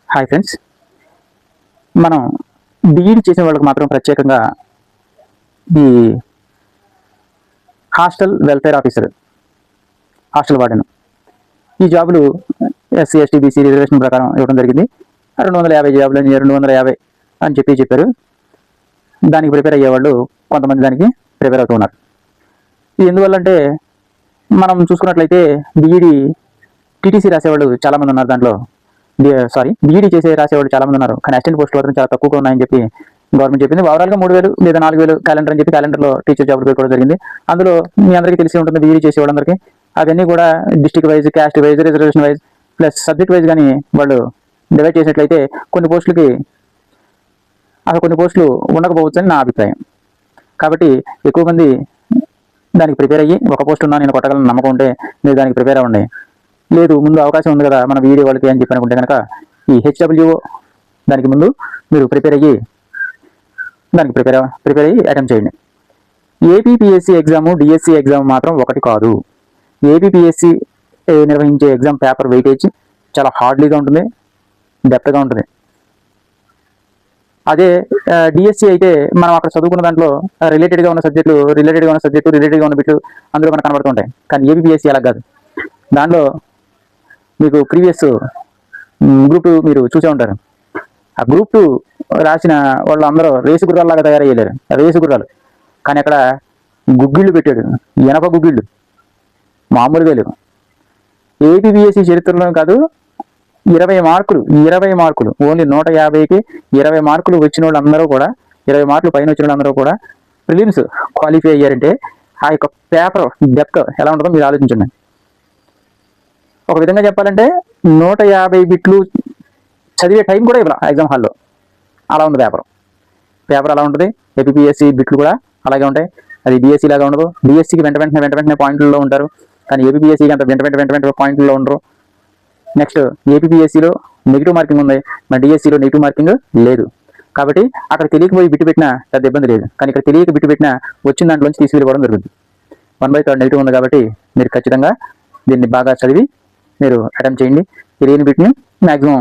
Hi friends, మనం BEd చేసిన వాళ్ళకి మాత్రం ప్రత్యేకంగా ఈ hostel welfare officer, hostel warden ఈ జాబులు ఎస్సీ ఎస్టీ బీసీ రిజర్వేషన్ ప్రకారం ఇవ్వడం జరిగింది. 250 జాబులు అని 250 అని చెప్పారు. దానికి ప్రిపేర్ అయ్యేవాళ్ళు కొంతమంది దానికి ప్రిపేర్ అవుతూ ఉన్నారు. ఇది ఎందువల్లంటే మనం చూసుకున్నట్లయితే బీఈడి టీటీసీ రాసేవాళ్ళు చాలామంది ఉన్నారు. దాంట్లో బీఈడి రాసేవాళ్ళు చాలామంది ఉన్నారు. కానీ అసిస్టెంట్ పోస్టులు మాత్రం చాలా తక్కువగా ఉన్నాయని చెప్పి గవర్నమెంట్ చెప్పింది. ఓవరాల్గా 3,000 లేదా 4,000 క్యాలెండర్ అని చెప్పి క్యాలెండర్లో టీచర్ జాబులు పెట్టుకోవడం జరిగింది. అందులో మీ అందరికీ తెలిసి ఉంటుంది, బీఈడి చేసేవాళ్ళందరికీ అవన్నీ కూడా district wise, caste wise, reservation wise plus subject wise కానీ వాళ్ళు డివైడ్ చేసినట్లయితే కొన్ని పోస్టులకి అసలు కొన్ని పోస్టులు ఉండకపోవచ్చు అని నా అభిప్రాయం. కాబట్టి ఎక్కువ మంది దానికి ప్రిపేర్ అయ్యి ఒక పోస్ట్ ఉన్నా నేను కొట్టగలను నమ్మకం ఉంటే మీరు దానికి ప్రిపేర్ అవ్వండి. లేదు ముందు అవకాశం ఉంది కదా మన బీఈడి వాళ్ళకి అని చెప్పి అనుకుంటే కనుక ఈ హెచ్డబ్ల్యూఓ దానికి ముందు మీరు ప్రిపేర్ అయ్యి అటెంప్ట్ చేయండి. ఏపీపీఎస్సీ ఎగ్జాము, డిఎస్సి ఎగ్జామ్ మాత్రం ఒకటి కాదు. ఏపీపీఎస్సీ నిర్వహించే ఎగ్జామ్ పేపర్ వెయిటేజ్ చాలా హార్డ్లీగా ఉంటుంది, డెప్త్గా ఉంటుంది. అదే డిఎస్సి అయితే మనం అక్కడ చదువుకున్న దాంట్లో రిలేటెడ్గా ఉన్న బిట్లు అందులో మనకు కనబడుతుంటాయి. కానీ ఏపీపీఎస్సీ అలా కాదు. దానిలో మీకు ప్రీవియస్ గ్రూప్ 2 మీరు చూసే ఉంటారు. ఆ గ్రూప్ 2 రాసిన వాళ్ళు అందరూ రేసు గుర్రాల్లాగా తయారయ్యారు, రేసు గుర్రాలు. కానీ అక్కడ గుగ్గిళ్ళు పెట్టాడు, ఎనప గుగ్గిళ్ళు, మామూలుగా లేవు. ఏపీపీఎస్సీ చరిత్రలో కాదు 20 మార్కులు ఓన్లీ 150కి 20 మార్కులు వచ్చిన వాళ్ళందరూ కూడా, 20 మార్కులు పైన వచ్చిన వాళ్ళందరూ కూడా ప్రిలిమ్స్ క్వాలిఫై అయ్యారంటే ఆ యొక్క పేపర్ డెప్త్ ఎలా ఉంటుందో మీరు ఆలోచించండి. ఒక విధంగా చెప్పాలంటే 150 బిట్లు చదివే టైం కూడా ఇవ్వాలి ఎగ్జామ్ హాల్లో. అలా ఉంది పేపర్ అలా ఉంటుంది. ఏపీపీఎస్సీ బిట్లు కూడా అలాగే ఉంటాయి. అది డిఎస్సీ లాగా ఉండదు. డిఎస్సీకి వెంట వెంటనే పాయింట్లలో ఉంటారు, కానీ ఏపీపీఎస్సీకి అంత వెంట పాయింట్లలో ఉండరు. నెక్స్ట్ ఏపీపీఎస్సీలో నెగిటివ్ మార్కింగ్ ఉంది, మన డిఎస్సీలో నెగిటివ్ మార్కింగ్ లేదు. కాబట్టి అక్కడ తెలియకపోయి బిట్టు పెట్టినా పెద్ద ఇబ్బంది లేదు. కానీ ఇక్కడ తెలియక బిట్టు పెట్టినా వచ్చిన దాంట్లోంచి తీసుకెళ్ళిపోవడం జరుగుతుంది. 1/3 నెగిటివ్ ఉంది కాబట్టి మీరు ఖచ్చితంగా దీన్ని బాగా చదివి మీరు అటెంప్ట్ చేయండి. తెలియని బిట్ని మ్యాక్సిమం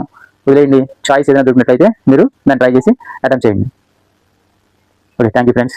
వదిలేయండి. చాయిస్ ఏదైనా దొరికినట్లయితే మీరు దాన్ని ట్రై చేసి అటెంప్ట్ చేయండి. Okay, thank you friends.